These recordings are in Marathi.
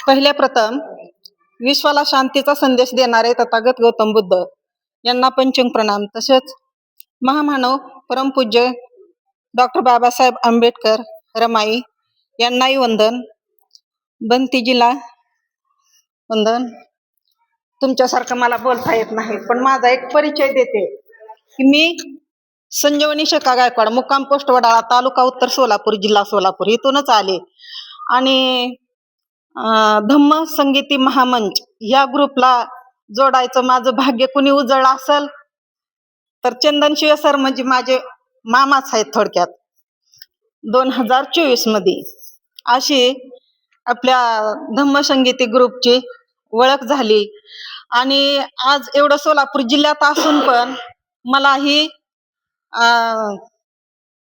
पहिल्या प्रथम विश्वाला शांतीचा संदेश देणारे तथागत गौतम बुद्ध यांना पंचंग प्रणाम, तसेच महामानव परमपूज्य डॉक्टर बाबासाहेब आंबेडकर रमाई यांनाही वंदन. बंतीजीला वंदन. तुमच्यासारखं मला बोलता येत नाही, पण माझा एक परिचय देते की मी संजीवनी शेखा गायकवाड, मुक्काम पोस्ट वडाळा, तालुका उत्तर सोलापूर, जिल्हा सोलापूर इथूनच आले. आणि धम्म संगीती महामंच या ग्रुपला जोडायचं माझं भाग्य कुणी उजळलं असेल तर चंदन शिवे सर म्हणजे माझे मामाच आहेत. थोडक्यात 2024 मध्ये अशी आपल्या धम्म संगीती ग्रुपची ओळख झाली. आणि आज एवढं सोलापूर जिल्ह्यात असून पण मला ही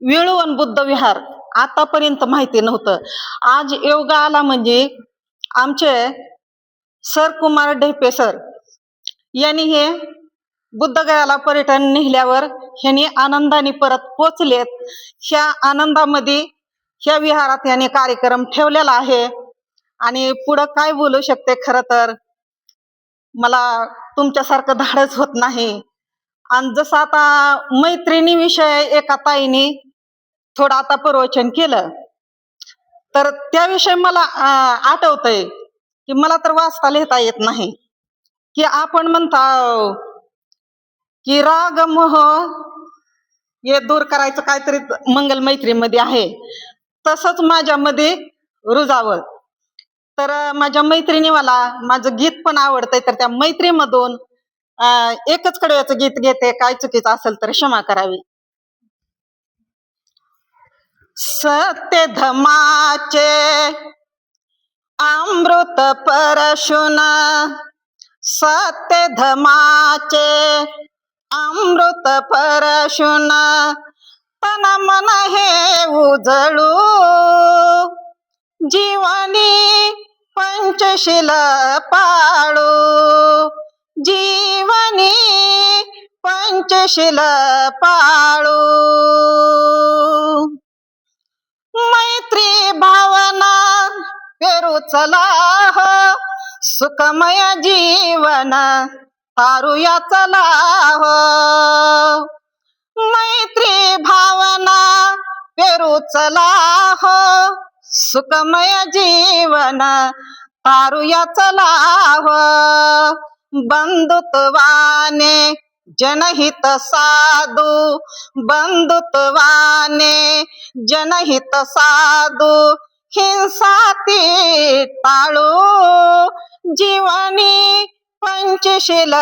वेळुवन बुद्ध विहार आतापर्यंत माहिती नव्हतं. आज योगा आला म्हणजे आमचे सर कुमार ढेपे सर यांनी हे बुद्धगयाला पर्यटन नेल्यावर ह्यांनी आनंदाने परत पोचलेत. ह्या आनंदामध्ये ह्या विहारात यांनी कार्यक्रम ठेवलेला आहे. आणि पुढं काय बोलू शकते, खरं तर मला तुमच्यासारखं धाडच होत नाही. आणि जसं आता मैत्रिणी विषय एका ताईने थोडं आता प्रवचन केलं तर त्याविषयी मला आठवतंय की मला तर वाचता लिहिता येत नाही, की आपण म्हणता की राग मोह हे दूर करायचं काहीतरी मंगल मैत्रीमध्ये आहे, तसंच माझ्यामध्ये रुजावं. तर माझ्या मैत्रिणी मला माझं गीत पण आवडतंय, तर त्या मैत्रीमधून एकच कडव्याचं गीत घेते. काय चुकीचं असेल तर क्षमा करावी. सत्य धमाचे अमृत परशुन, सत्य धमाचे अमृत परशुन, तन मन हे उजळू जीवनी पंचशील पाळू, जीवनी पंचशील पाळू. मैत्री भावना पेरू चला हो, सुखमय जीवन तारुया चला हो. मैत्री भावना पेरू चला हो, सुखमय जीवन तारुया चला हो. बंधुत्वाने जनहित साधू, बंधुत्वाने जनहित साधू, हिंसाती टाळू जीवनी पंचशील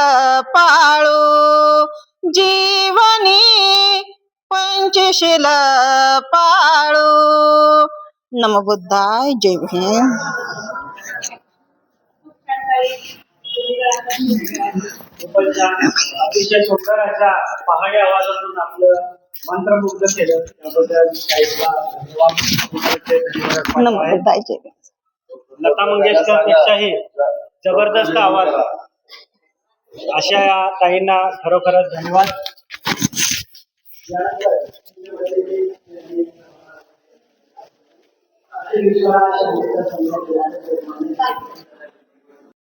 पाळू, जीवनी पंचशील पाळू. नमो बुद्धाय. जय भीम. अतिशय सुंदर अशा पहाडी आवाजातून आपलं मंत्रमुग्ध केलं, त्याबद्दल नमो बुद्धाय. जय भीम. लता मंगेशकर पेक्षाही जबरदस्त आवाज अशा या ताईंना खरोखरच धन्यवाद.